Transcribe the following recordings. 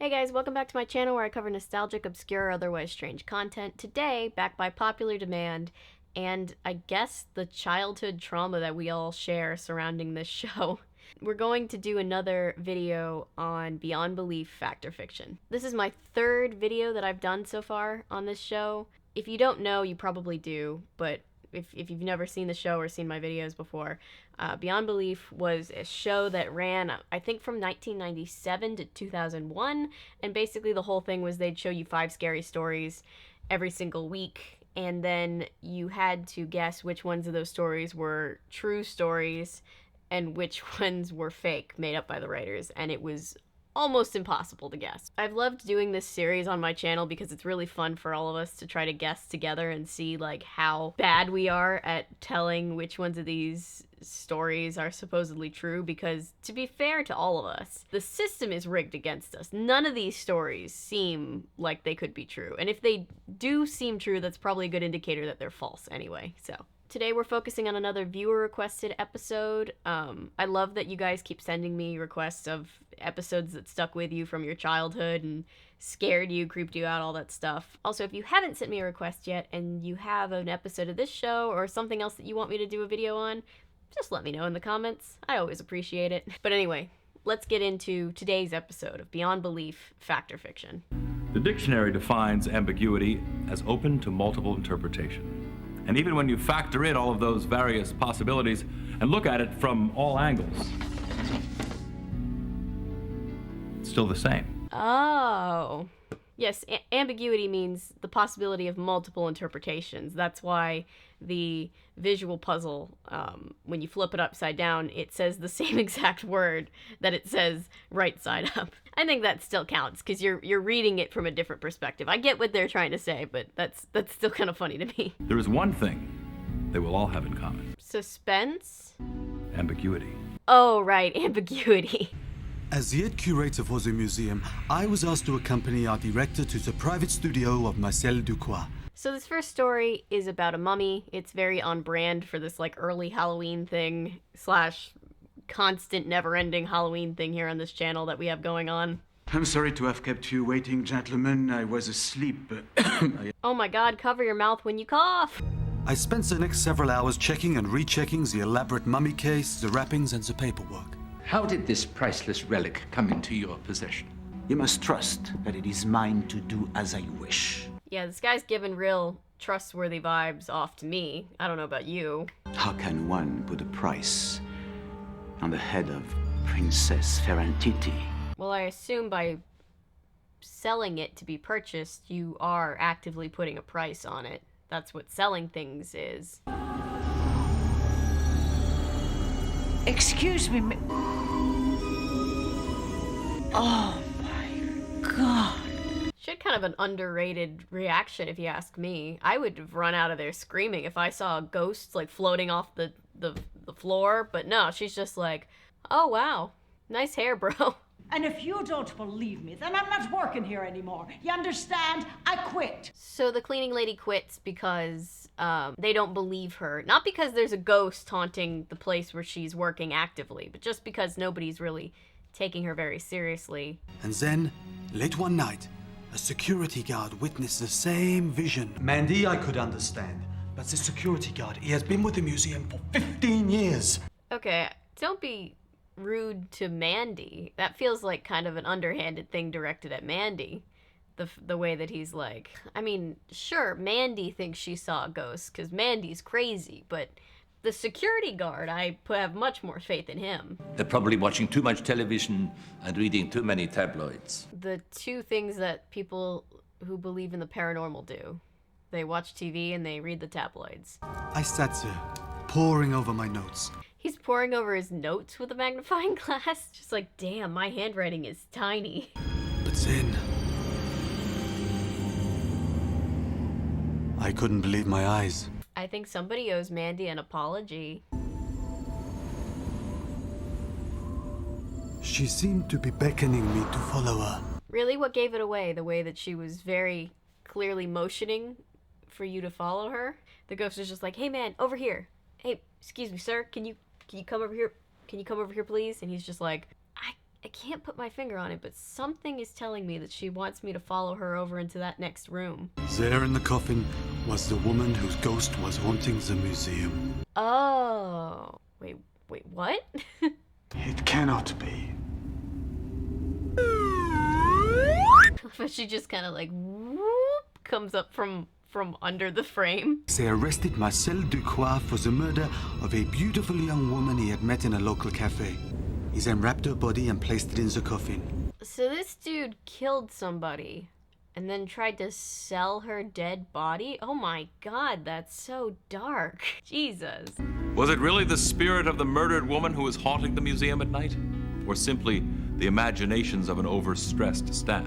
Hey guys, welcome back to my channel where I cover nostalgic, obscure, or otherwise strange content. Today, back by popular demand, and I guess the childhood trauma that we all share surrounding this show, we're going to do another video on Beyond Belief Fact or Fiction. This is my third video that I've done so far on this show. If you don't know, you probably do, but if you've never seen the show or seen my videos before, Beyond Belief was a show that ran, I think, from 1997 to 2001, and basically the whole thing was they'd show you 5 scary stories every single week, and then you had to guess which ones of those stories were true stories and which ones were fake, made up by the writers, and it was almost impossible to guess. I've loved doing this series on my channel because it's really fun for all of us to try to guess together and see like how bad we are at telling which ones of these stories are supposedly true, because to be fair to all of us, the system is rigged against us. None of these stories seem like they could be true, and if they do seem true, that's probably a good indicator that they're false anyway. So today we're focusing on another viewer-requested episode. I love that you guys keep sending me requests of episodes that stuck with you from your childhood and scared you, creeped you out, all that stuff. Also, if you haven't sent me a request yet and you have an episode of this show or something else that you want me to do a video on, just let me know in the comments. I always appreciate it. But anyway, let's get into today's episode of Beyond Belief, Fact or Fiction. The dictionary defines ambiguity as open to multiple interpretation. And even when you factor in all of those various possibilities and look at it from all angles, it's still the same. Oh. Yes, ambiguity means the possibility of multiple interpretations. That's why the visual puzzle, when you flip it upside down, it says the same exact word that it says right side up. I think that still counts because you're reading it from a different perspective. I get what they're trying to say, but that's still kind of funny to me. There is one thing they will all have in common. Suspense? Ambiguity. Oh, right, ambiguity. As the head curator for the museum, I was asked to accompany our director to the private studio of Marcel Ducroix. So this first story is about a mummy. It's very on brand for this like early Halloween thing / constant never-ending Halloween thing here on this channel that we have going on. I'm sorry to have kept you waiting, gentlemen. I was asleep. Oh my god, cover your mouth when you cough! I spent the next several hours checking and rechecking the elaborate mummy case, the wrappings, and the paperwork. How did this priceless relic come into your possession? You must trust that it is mine to do as I wish. Yeah, this guy's giving real trustworthy vibes off to me. I don't know about you. How can one put a price on the head of Princess Ferrantiti? Well, I assume by selling it to be purchased, you are actively putting a price on it. That's what selling things is. Excuse me. Oh my god. Shit, kind of an underrated reaction if you ask me. I would have run out of there screaming if I saw a ghost like floating off the floor, but no, she's just like, oh wow, nice hair, bro. And if you don't believe me, then I'm not working here anymore. You understand? I quit. So the cleaning lady quits because they don't believe her. Not because there's a ghost haunting the place where she's working actively, but just because nobody's really taking her very seriously. And then, late one night, a security guard witnessed the same vision. Mandy, I could understand, but the security guard, he has been with the museum for 15 years. Okay, don't be rude to Mandy. That feels like kind of an underhanded thing directed at Mandy. The way that he's like, I mean, sure, Mandy thinks she saw a ghost because Mandy's crazy, but the security guard, I have much more faith in him. They're probably watching too much television and reading too many tabloids. The two things that people who believe in the paranormal do. They watch TV and they read the tabloids. I sat there, poring over my notes. He's poring over his notes with a magnifying glass. Just like, damn, my handwriting is tiny. But then, I couldn't believe my eyes. I think somebody owes Mandy an apology. She seemed to be beckoning me to follow her. Really? What gave it away? The way that she was very clearly motioning for you to follow her? The ghost was just like, hey man, over here. Hey, excuse me, sir, can you come over here? Can you come over here, please? And he's just like, I can't put my finger on it, but something is telling me that she wants me to follow her over into that next room. There in the coffin was the woman whose ghost was haunting the museum. Oh. Wait, what? It cannot be. But she just kind of like whoop comes up from under the frame. They arrested Marcel Ducroix for the murder of a beautiful young woman he had met in a local cafe. He then wrapped her body and placed it in the coffin. So this dude killed somebody and then tried to sell her dead body? Oh my god, that's so dark. Jesus. Was it really the spirit of the murdered woman who was haunting the museum at night? Or simply the imaginations of an overstressed staff?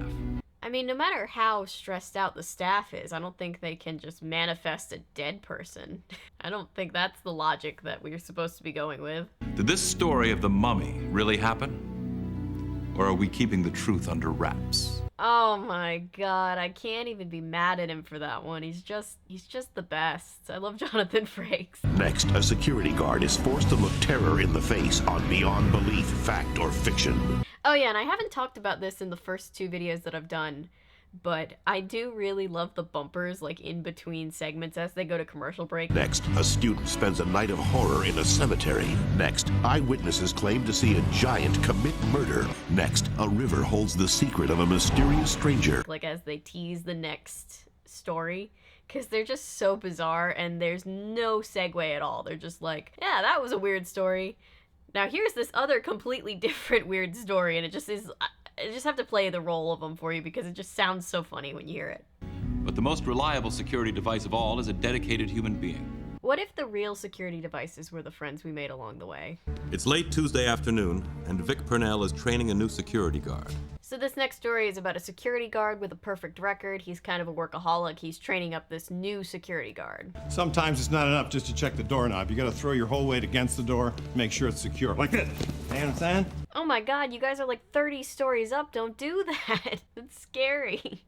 I mean, no matter how stressed out the staff is, I don't think they can just manifest a dead person. I don't think that's the logic that we're supposed to be going with. Did this story of the mummy really happen? Or are we keeping the truth under wraps? Oh my god, I can't even be mad at him for that one. He's just the best. I love Jonathan Frakes. Next, a security guard is forced to look terror in the face on Beyond Belief, Fact or Fiction. Oh yeah, and I haven't talked about this in the first 2 videos that I've done, but I do really love the bumpers like in between segments as they go to commercial break. Next, a student spends a night of horror in a cemetery. Next, eyewitnesses claim to see a giant commit murder. Next, a river holds the secret of a mysterious stranger. Like as they tease the next story, because they're just so bizarre and there's no segue at all. They're just like, yeah, that was a weird story. Now here's this other completely different weird story, and it just is, I just have to play the role of them for you because it just sounds so funny when you hear it. But the most reliable security device of all is a dedicated human being. What if the real security devices were the friends we made along the way? It's late Tuesday afternoon, and Vic Purnell is training a new security guard. So this next story is about a security guard with a perfect record. He's kind of a workaholic. He's training up this new security guard. Sometimes it's not enough just to check the doorknob. You gotta throw your whole weight against the door, make sure it's secure. Like this. You understand? Oh my god, you guys are like 30 stories up. Don't do that. It's scary.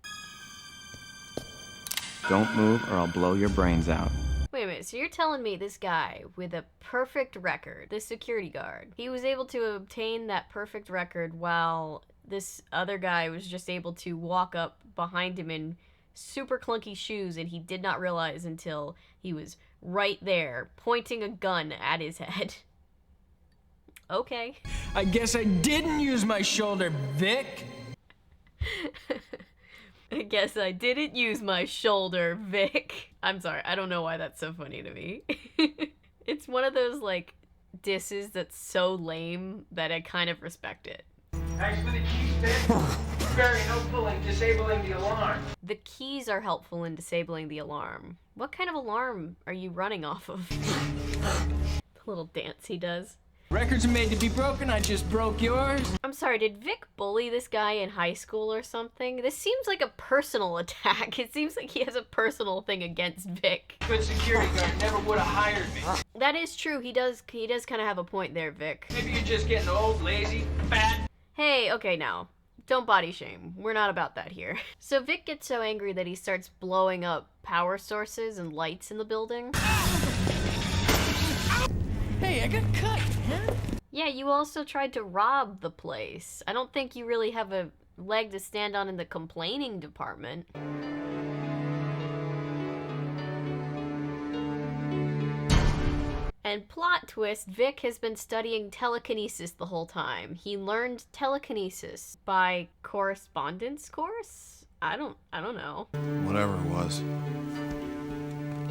Don't move or I'll blow your brains out. Wait a minute, so you're telling me this guy with a perfect record, this security guard, he was able to obtain that perfect record while this other guy was just able to walk up behind him in super clunky shoes, and he did not realize until he was right there pointing a gun at his head. Okay. I guess I didn't use my shoulder, Vic. I guess I didn't use my shoulder, Vic. I'm sorry, I don't know why that's so funny to me. It's one of those, like, disses that's so lame that I kind of respect it. Actually, the keys fit. Very helpful in disabling the alarm. The keys are helpful in disabling the alarm. What kind of alarm are you running off of? The little dance he does. Records are made to be broken, I just broke yours. I'm sorry, did Vic bully this guy in high school or something? This seems like a personal attack. It seems like he has a personal thing against Vic. Good security guard never would have hired me. That is true, he does kind of have a point there, Vic. Maybe you're just getting old, lazy, fat. Hey, okay now. Don't body shame. We're not about that here. So Vic gets so angry that he starts blowing up power sources and lights in the building. Hey, I got cut, man. Yeah, you also tried to rob the place. I don't think you really have a leg to stand on in the complaining department. And plot twist, Vic has been studying telekinesis the whole time. He learned telekinesis by correspondence course? I don't know. Whatever it was.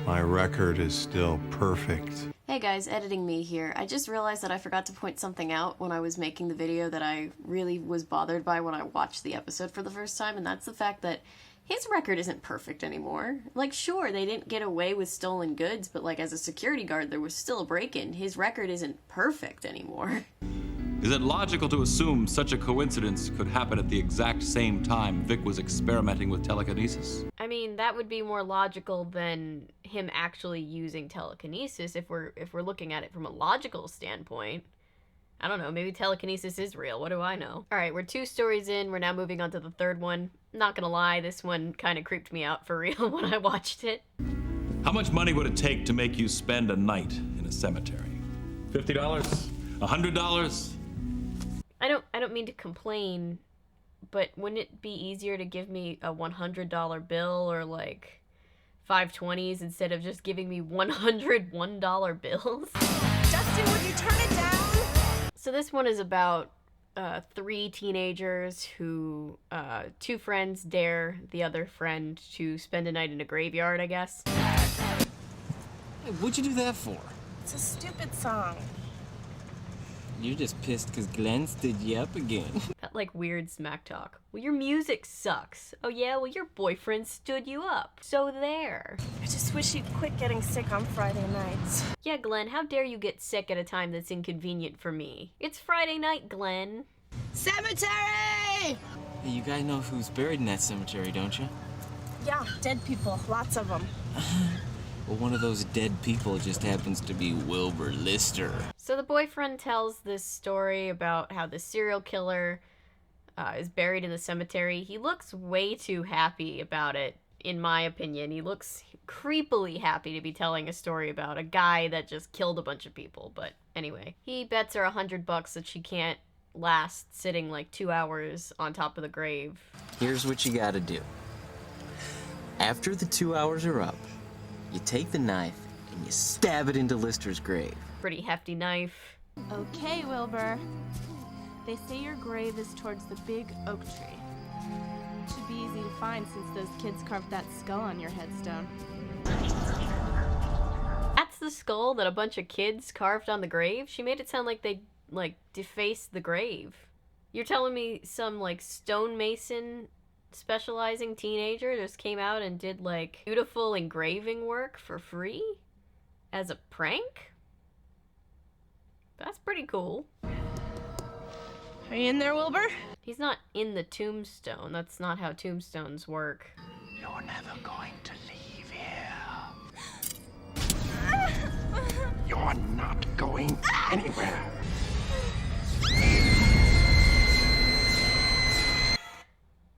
My record is still perfect. Hey guys, editing me here. I just realized that I forgot to point something out when I was making the video that I really was bothered by when I watched the episode for the first time, and that's the fact that his record isn't perfect anymore. Like, sure, they didn't get away with stolen goods, but like as a security guard, there was still a break-in. His record isn't perfect anymore. Is it logical to assume such a coincidence could happen at the exact same time Vic was experimenting with telekinesis? I mean, that would be more logical than him actually using telekinesis if we're looking at it from a logical standpoint. I don't know, maybe telekinesis is real, what do I know? Alright, we're 2 stories in, we're now moving on to the 3rd one. Not gonna lie, this one kind of creeped me out for real when I watched it. How much money would it take to make you spend a night in a cemetery? $50? $100? I don't mean to complain, but wouldn't it be easier to give me a $100 bill or like 520s instead of just giving me $101 bills? Justin, would you turn it down? So this one is about three teenagers who, two friends dare the other friend to spend a night in a graveyard, I guess. Hey, what'd you do that for? It's a stupid song. You're just pissed because Glenn stood you up again. That like weird smack talk. Well, your music sucks. Oh yeah, well your boyfriend stood you up. So there. I just wish you'd quit getting sick on Friday nights. Yeah, Glenn, how dare you get sick at a time that's inconvenient for me? It's Friday night, Glenn. Cemetery! Hey, you guys know who's buried in that cemetery, don't you? Yeah, dead people, lots of them. Well, one of those dead people just happens to be Wilbur Lister. So the boyfriend tells this story about how the serial killer is buried in the cemetery. He looks way too happy about it, in my opinion. He looks creepily happy to be telling a story about a guy that just killed a bunch of people. But anyway, he bets her $100 that she can't last sitting like 2 hours on top of the grave. Here's what you gotta do. After the 2 hours are up, you take the knife and you stab it into Lister's grave. Pretty hefty knife. Okay, Wilbur. They say your grave is towards the big oak tree. Should be easy to find since those kids carved that skull on your headstone. That's the skull that a bunch of kids carved on the grave? She made it sound like they, like, defaced the grave. You're telling me some, like, stonemason specializing teenager just came out and did, like, beautiful engraving work for free? As a prank? That's pretty cool. Are you in there, Wilbur? He's not in the tombstone. That's not how tombstones work. You're never going to leave here. You're not going anywhere.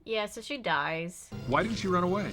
Yeah, so she dies. Why did she run away?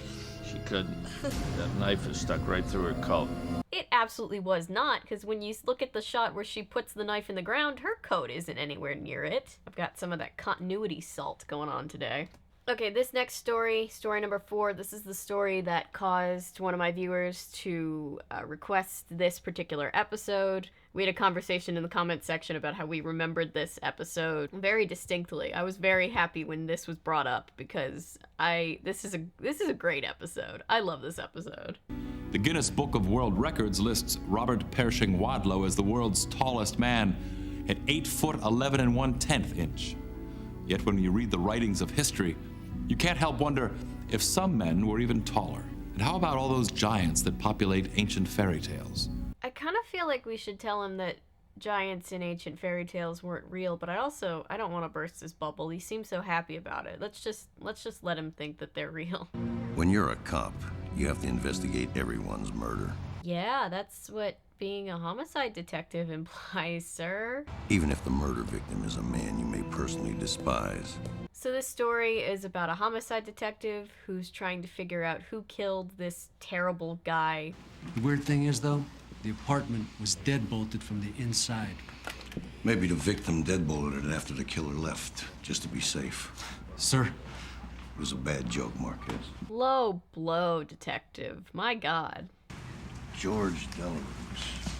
She couldn't. That knife is stuck right through her coat. It absolutely was not, because when you look at the shot where she puts the knife in the ground, her coat isn't anywhere near it. I've got some of that continuity salt going on today. Okay, this next story, story number 4, this is the story that caused one of my viewers to request this particular episode. We had a conversation in the comments section about how we remembered this episode very distinctly. I was very happy when this was brought up because this is a great episode. I love this episode. The Guinness Book of World Records lists Robert Pershing Wadlow as the world's tallest man at 8 foot 11 and 1/10 inch. Yet when you read the writings of history, you can't help wonder if some men were even taller. And how about all those giants that populate ancient fairy tales? I kind of feel like we should tell him that giants in ancient fairy tales weren't real, but I don't want to burst his bubble. He seems so happy about it. Let's just let him think that they're real. When you're a cop, you have to investigate everyone's murder. Yeah, that's what being a homicide detective implies, sir. Even if the murder victim is a man you may personally despise. So this story is about a homicide detective who's trying to figure out who killed this terrible guy. The weird thing is, though, the apartment was deadbolted from the inside. Maybe the victim deadbolted it after the killer left, just to be safe. Sir? It was a bad joke, Marquez. Low blow, detective. My God. George Delarose.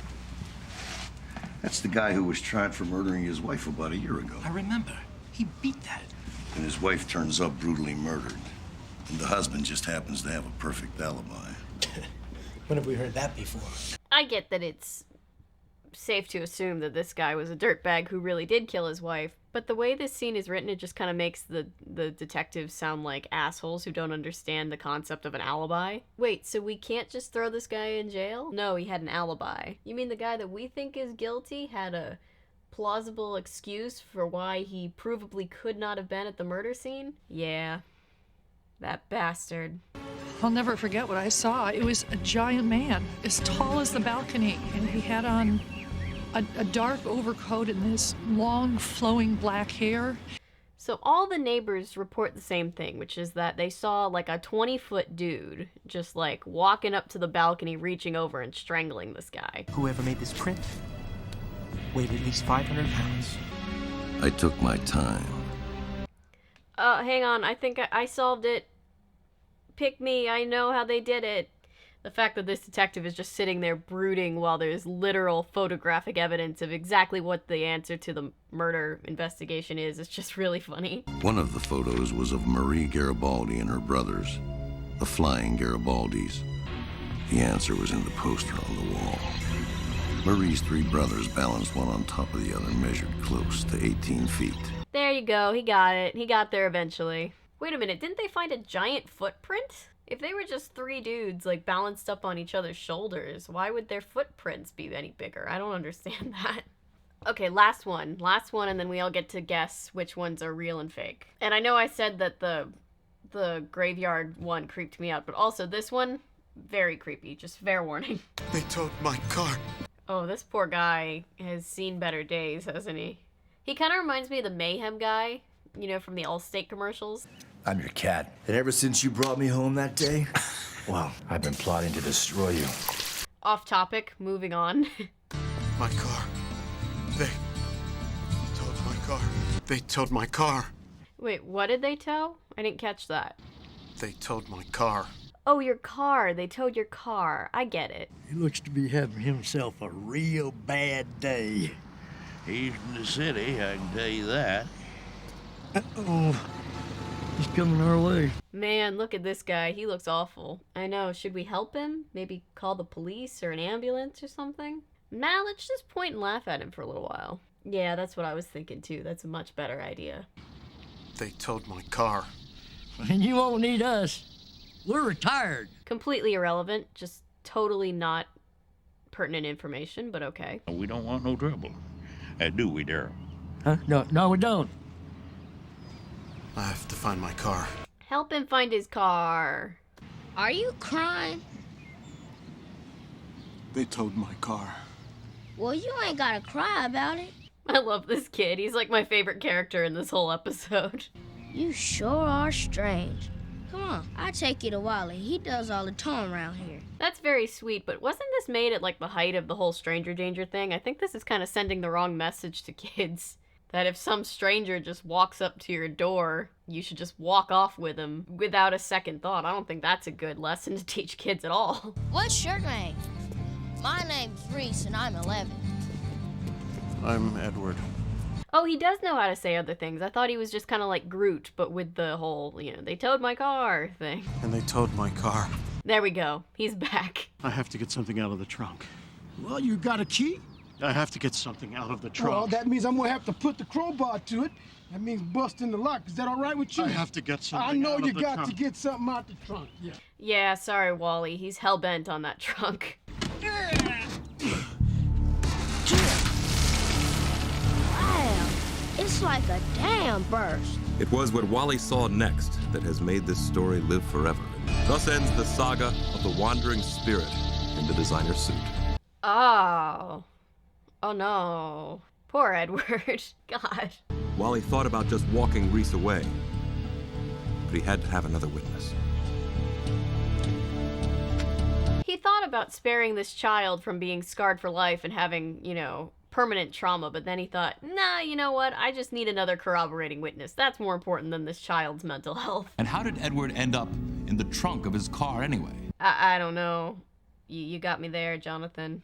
That's the guy who was tried for murdering his wife about a year ago. I remember. He beat that. And his wife turns up brutally murdered. And the husband just happens to have a perfect alibi. When have we heard that before? I get that it's safe to assume that this guy was a dirtbag who really did kill his wife, but the way this scene is written, it just kind of makes the detectives sound like assholes who don't understand the concept of an alibi. Wait, so we can't just throw this guy in jail? No, he had an alibi. You mean the guy that we think is guilty had a plausible excuse for why he provably could not have been at the murder scene? Yeah. That bastard. I'll never forget what I saw. It was a giant man, as tall as the balcony, and he had on a dark overcoat and this long, flowing black hair. So all the neighbors report the same thing, which is that they saw like a 20-foot dude just like walking up to the balcony, reaching over and strangling this guy. Whoever made this print weighed at least 500 pounds. I took my time. Hang on, I think I solved it. Pick me, I know how they did it. The fact that this detective is just sitting there brooding while there's literal photographic evidence of exactly what the answer to the murder investigation is just really funny. One of the photos was of Marie Garibaldi and her brothers, the Flying Garibaldis. The answer was in the poster on the wall. Marie's three brothers balanced one on top of the other, measured close to 18 feet. There you go, he got it. He got there eventually. Wait a minute, didn't they find a giant footprint? If they were just three dudes, like, balanced up on each other's shoulders, why would their footprints be any bigger? I don't understand that. Okay, last one, and then we all get to guess which ones are real and fake. And I know I said that the graveyard one creeped me out, but also this one, very creepy, just fair warning. They towed my car. Oh, this poor guy has seen better days, hasn't he? He kind of reminds me of the Mayhem guy, you know, from the Allstate commercials. I'm your cat. And ever since you brought me home that day, well, I've been plotting to destroy you. Off topic, moving on. My car. They towed my car. They towed my car. Wait, what did they tow? I didn't catch that. They towed my car. Oh, your car. They towed your car. I get it. He looks to be having himself a real bad day. He's in the city, I can tell you that. Uh-oh. He's coming our way. Man, look at this guy. He looks awful. I know. Should we help him? Maybe call the police or an ambulance or something? Nah, let's just point and laugh at him for a little while. Yeah, that's what I was thinking too. That's a much better idea. They towed my car. And you won't need us. We're retired. Completely irrelevant. Just totally not pertinent information, but okay. We don't want no trouble. Do we, Daryl? Huh? No, we don't. I have to find my car. Help him find his car. Are you crying? They towed my car. Well, you ain't gotta cry about it. I love this kid. He's like my favorite character in this whole episode. You sure are strange. Come on, I'll take you to Wally. He does all the towing around here. That's very sweet, but wasn't this made at like the height of the whole stranger danger thing? I think this is kind of sending the wrong message to kids. That if some stranger just walks up to your door, you should just walk off with him without a second thought. I don't think that's a good lesson to teach kids at all. What's your name? My name's Reese and I'm 11. I'm Edward. Oh, he does know how to say other things. I thought he was just kind of like Groot, but with the whole, you know, they towed my car thing. And they towed my car. There we go. He's back. I have to get something out of the trunk. Well, you got a key? I have to get something out of the trunk. Well, that means I'm gonna have to put the crowbar to it. That means busting the lock. Is that all right with you? I have to get something I know out of you the got trunk. to get something out the trunk. Yeah. Yeah, sorry, Wally. He's hell-bent on that trunk. Wow, it's like a dam burst. It was what Wally saw next that has made this story live forever. Thus ends the saga of the wandering spirit in the designer suit. Oh. Oh no. Poor Edward. God. Wally thought about just walking Reese away, but he had to have another witness. He thought about sparing this child from being scarred for life and having, you know, permanent trauma, but then he thought, nah, you know what? I just need another corroborating witness. That's more important than this child's mental health. And how did Edward end up in the trunk of his car anyway? I don't know. You got me there, Jonathan.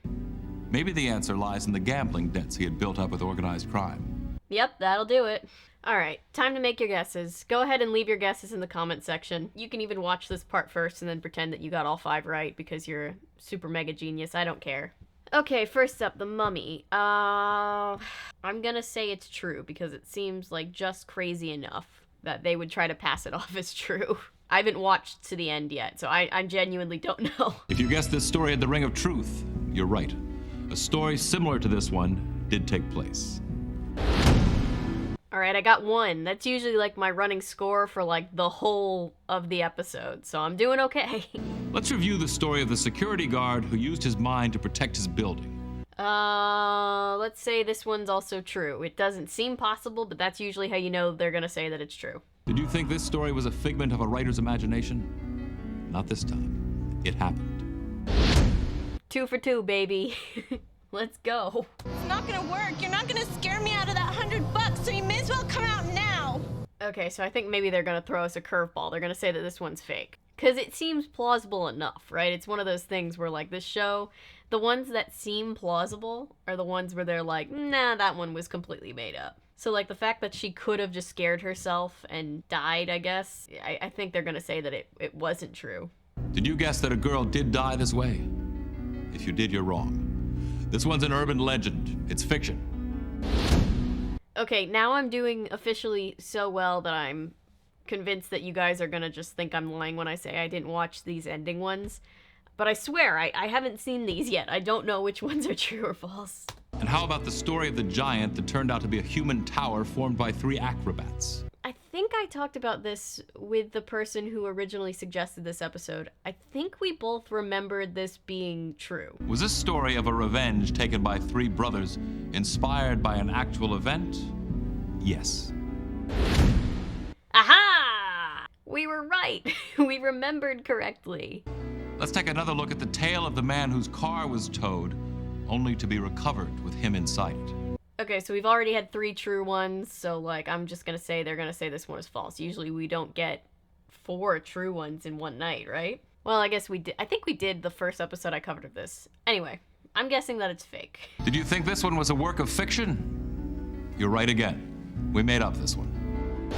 Maybe the answer lies in the gambling debts he had built up with organized crime. Yep, that'll do it. All right, time to make your guesses. Go ahead and leave your guesses in the comment section. You can even watch this part first and then pretend that you got all 5 right because you're a super mega genius. I don't care. Okay, first up, the mummy. I'm gonna say it's true because it seems like just crazy enough that they would try to pass it off as true. I haven't watched to the end yet, so I genuinely don't know. If you guessed this story had the ring of truth, you're right. A story similar to this one did take place. All right, I got 1. That's usually like my running score for like the whole of the episode, so I'm doing okay. Let's review the story of the security guard who used his mind to protect his building. Let's say this one's also true. It doesn't seem possible, but that's usually how you know they're gonna say that it's true. Did you think this story was a figment of a writer's imagination? Not this time. It happened. 2 for 2, baby. Let's go. It's not gonna work. You're not gonna scare me out of that $100, so you may as well come out now. Okay, so I think maybe they're gonna throw us a curveball. They're gonna say that this one's fake. Because it seems plausible enough, right? It's one of those things where, like, this show, the ones that seem plausible are the ones where they're like, nah, that one was completely made up. So, like, the fact that she could have just scared herself and died, I guess, I think they're gonna say that it wasn't true. Did you guess that a girl did die this way? If you did, you're wrong. This one's an urban legend. It's fiction. Okay, now I'm doing officially so well that I'm convinced that you guys are gonna just think I'm lying when I say I didn't watch these ending ones. But I swear, I haven't seen these yet. I don't know which ones are true or false. And how about the story of the giant that turned out to be a human tower formed by 3 acrobats? I think I talked about this with the person who originally suggested this episode. I think we both remembered this being true. Was this story of a revenge taken by 3 brothers inspired by an actual event? Yes. Aha! We were right. We remembered correctly. Let's take another look at the tale of the man whose car was towed, only to be recovered with him inside it. Okay, so we've already had 3 true ones, so, like, I'm just gonna say they're gonna say this one is false. Usually we don't get 4 true ones in one night, right? Well, I guess we did. I think we did the first episode I covered of this. Anyway, I'm guessing that it's fake. Did you think this one was a work of fiction? You're right again. We made up this one.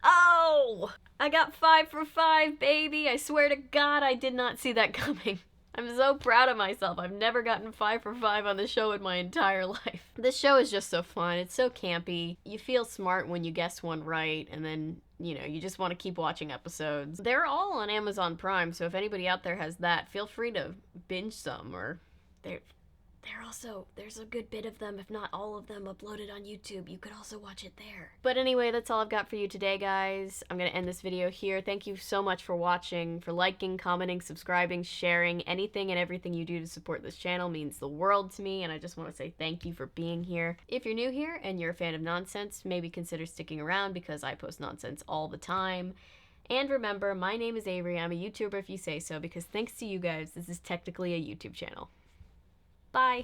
Oh! I got 5 for 5, baby! I swear to God I did not see that coming. I'm so proud of myself. I've never gotten 5 for 5 on the show in my entire life. This show is just so fun. It's so campy. You feel smart when you guess one right, and then, you know, you just want to keep watching episodes. They're all on Amazon Prime, so if anybody out there has that, feel free to binge some, or they're also, there's a good bit of them, if not all of them, uploaded on YouTube. You could also watch it there. But anyway, that's all I've got for you today, guys. I'm gonna end this video here. Thank you so much for watching, for liking, commenting, subscribing, sharing. Anything and everything you do to support this channel means the world to me, and I just want to say thank you for being here. If you're new here and you're a fan of nonsense, maybe consider sticking around because I post nonsense all the time. And remember, my name is Avery. I'm a YouTuber if you say so, because thanks to you guys, this is technically a YouTube channel. Bye.